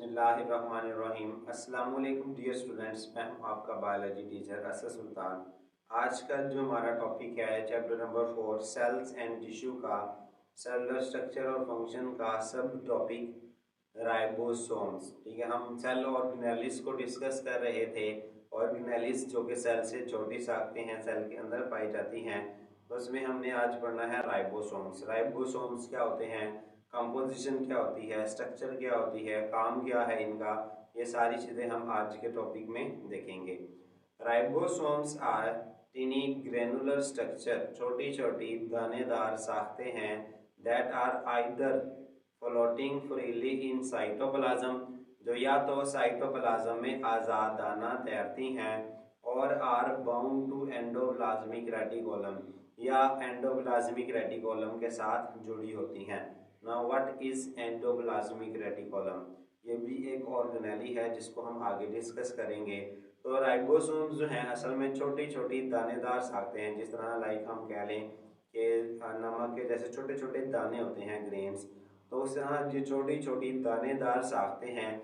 बिस्मिल्लाहिर्रहमानिर्रहीम। अस्सलाम वालेकुम डियर स्टूडेंट्स, मैं हूं आपका बायोलॉजी टीचर असद सुल्तान। आज का जो हमारा टॉपिक है chapter number 4 cells and tissue का सेलुलर स्ट्रक्चर और फंक्शन का सब टॉपिक राइबोसोम्स। ठीक है, हम सेल ऑर्गेनेलिस को डिस्कस कर रहे थे। ऑर्गेनेलिस जो कि सेल से छोटी साख्तें हैं, सेल के अंदर पाई जाती हैं, तो उसमें हमने आज पढ़ना है राइबोसोम्स। राइबोसोम्स क्या होते हैं, कंपोजिशन क्या होती है, स्ट्रक्चर क्या होती है, काम क्या है इनका, ये सारी चीज़ें हम आज के टॉपिक में देखेंगे। Ribosomes are tiny granular structure, छोटी छोटी दानेदार साख्तें हैं, that are either floating freely in cytoplasm, जो या तो साइटोप्लाज्म में आज़ादाना तैरती हैं, और are bound to endoplasmic reticulum, या एंडोप्लाज्मिक रेटिकुलम के साथ जुड़ी होती हैं। Now what is endoplasmic reticulum, ये भी एक ऑर्गेनेली है जिसको हम आगे डिस्कस करेंगे। तो राइबोसोम्स जो हैं असल में छोटी छोटी दानेदार साख्तें हैं, जिस तरह लाइक हम कह लें कि नमक के जैसे छोटे छोटे दाने होते हैं, ग्रेन्स, तो उस तरह ये छोटी छोटी दानेदार साख्तें हैं।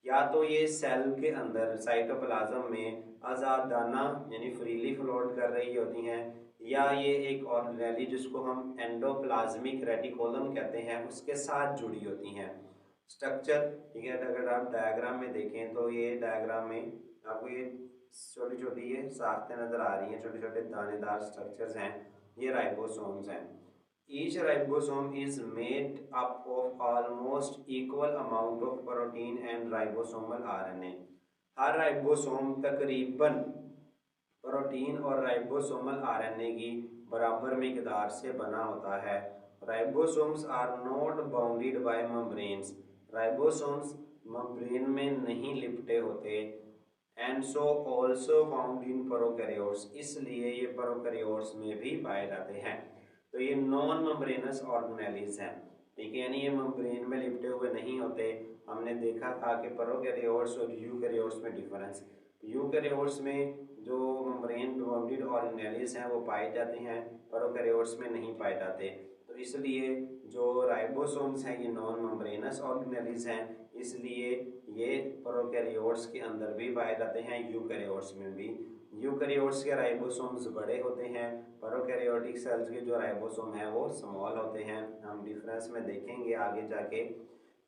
या तो ये सेल के अंदर साइटोप्लाज्म में आज़ादाना यानी फ्रीली फ्लोट कर रही होती हैं, या ये एक ऑर्गेनेली जिसको हम एंडोप्लाज्मिक रेटिकुलम कहते हैं उसके साथ जुड़ी होती हैं। स्ट्रक्चर, ठीक है, अगर आप डायग्राम में देखें तो ये डायग्राम में आपको ये छोटी छोटी ये साख्तें नज़र आ रही हैं, छोटे छोटे दानेदार स्ट्रक्चर्स हैं, ये राइबोसोम्स हैं। Each ribosome is made up of almost equal amount of protein and ribosomal RNA. हर राइबोसोम तकरीबन प्रोटीन और राइबोसोमल आरएनए की बराबर मिकदार से बना होता है। Ribosomes are not bounded by membranes, ribosomes membrane में नहीं लिपटे होते। And so also found in prokaryotes, इसलिए ये प्रोकैरियोट्स में भी पाए जाते हैं। तो ये नॉन मेम्ब्रेनस ऑर्गेनेलिज हैं, ठीक है, यानी ये मेम्ब्रेन में लिपटे हुए नहीं होते। हमने देखा था कि प्रोकैरियोट्स और यूकैरियोट्स में डिफरेंस, यूकैरियोट्स में जो मेम्ब्रेन बाउंडेड ऑर्गेनेलिज हैं वो पाए जाते हैं, प्रोकैरियोट्स में नहीं पाए जाते। तो इसलिए जो राइबोसोम्स हैं ये नॉन मेम्ब्रेनस ऑर्गेनेलिज हैं, इसलिए ये प्रोकैरियोट्स के अंदर भी पाए जाते हैं, यूकैरियोट्स में भी। यूकैरियोट्स के राइबोसोम्स बड़े होते हैं, प्रोकैरियोटिक सेल्स के जो राइबोसोम हैं वो स्मॉल होते हैं। हम डिफरेंस में देखेंगे आगे जाके।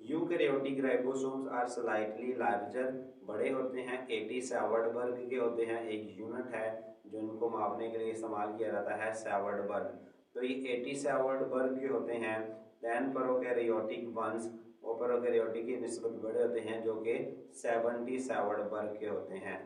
Eukaryotic ribosomes are slightly larger, बड़े होते हैं, 80 सैवर्डबर्ग के होते हैं। एक यूनिट है जो इनको मापने के लिए इस्तेमाल किया जाता है, सैवर्डबर्ग। तो ये 80 सैवर्डबर्ग के होते हैं। दैन प्रोकैरियोटिक वंस, वो प्रोकैरियोटिक की निस्बत बड़े होते हैं जो कि 70 सैवर्डबर्ग के होते हैं।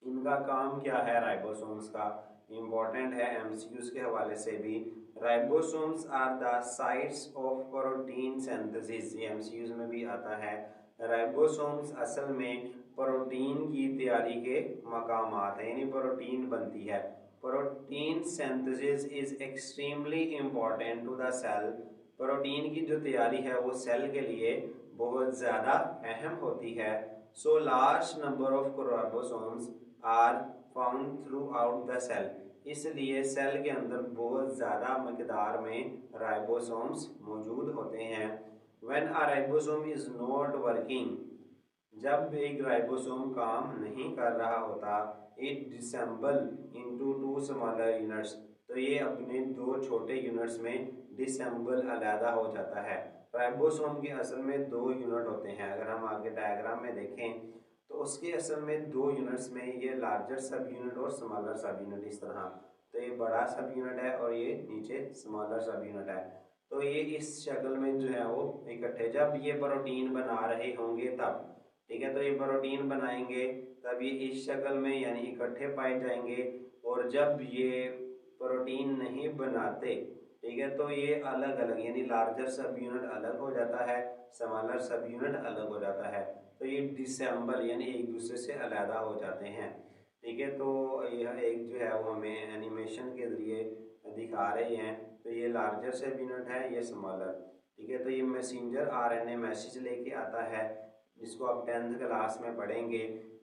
इनका काम क्या है राइबोसोम्स का, इम्पोर्टेंट है एमसीक्यूज के हवाले से भी। Ribosomes are the sites of protein synthesis, ये एमसीक्यूज में भी आता है। राइबोसोम्स असल में प्रोटीन की तैयारी के मकामात हैं, यानी प्रोटीन बनती है। Protein synthesis is extremely important to the cell, protein की जो तैयारी है वो सेल के लिए बहुत ज़्यादा अहम होती है। So large number of ribosomes are found throughout the cell, इसलिए सेल के अंदर बहुत ज़्यादा मकदार में राइबोसोम्स मौजूद होते हैं। When a ribosome is not working, जब एक राइबोसोम काम नहीं कर रहा होता, it disassemble into two smaller units, तो ये अपने दो छोटे यूनिट्स में डिसेंबल अलहदा हो जाता है। राइबोसोम के असल में दो यूनिट होते हैं, अगर हम आगे डायग्राम में देखें तो उसके असल में दो यूनिट्स में ये लार्जर सब यूनिट और स्मॉलर सब यूनिट, इस तरह। तो ये बड़ा सब यूनिट है और ये नीचे स्मॉलर सब यूनिट है। तो ये इस शक्ल में जो है वो इकट्ठे, जब ये प्रोटीन बना रहे होंगे तब, ठीक है, तो ये प्रोटीन बनाएंगे तब ये इस शक्ल में यानी इकट्ठे पाए जाएंगे। और जब ये प्रोटीन नहीं बनाते, ठीक है, तो ये अलग अलग यानी लार्जर सब यूनिट अलग हो जाता है, स्मॉलर सब यूनिट अलग हो जाता है। तो ये डिसेंबल यानी एक दूसरे से अलहदा हो जाते हैं, ठीक है। तो यह एक जो है वो हमें एनिमेशन के ज़रिए दिखा रहे हैं। तो ये लार्जर सब यूनिट है, ये स्मॉलर, ठीक है। तो ये मैसेंजर आरएनए मैसेज लेके आता है, जिसको आप 10th क्लास में पढ़ेंगे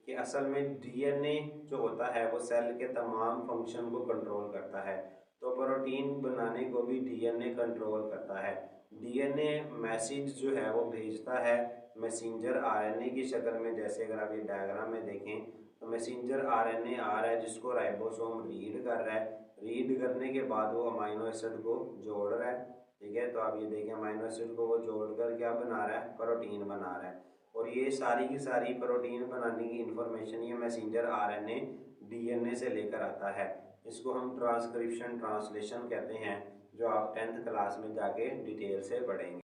कि असल में डीएनए जो होता है वो सेल के तमाम फंक्शन को कंट्रोल करता है। तो प्रोटीन बनाने को भी डीएनए कंट्रोल करता है। डीएनए मैसेज जो है वो भेजता है मैसेंजर आरएनए की शक्ल में। जैसे अगर आप ये डायग्राम में देखें तो मैसेंजर आरएनए आ रहा है जिसको राइबोसोम रीड कर रहा है। रीड करने के बाद वो अमाइनो एसिड को जोड़ रहा है, ठीक है। तो आप ये देखें अमाइनो एसिड को वो जोड़ कर क्या बना रहा है, प्रोटीन बना रहा है। और ये सारी की सारी प्रोटीन बनाने की इंफॉर्मेशन ये मैसेंजर आरएनए डीएनए से लेकर आता है। इसको हम ट्रांसक्रिप्शन ट्रांसलेशन कहते हैं, जो आप 10th क्लास में जाके डिटेल से पढ़ेंगे।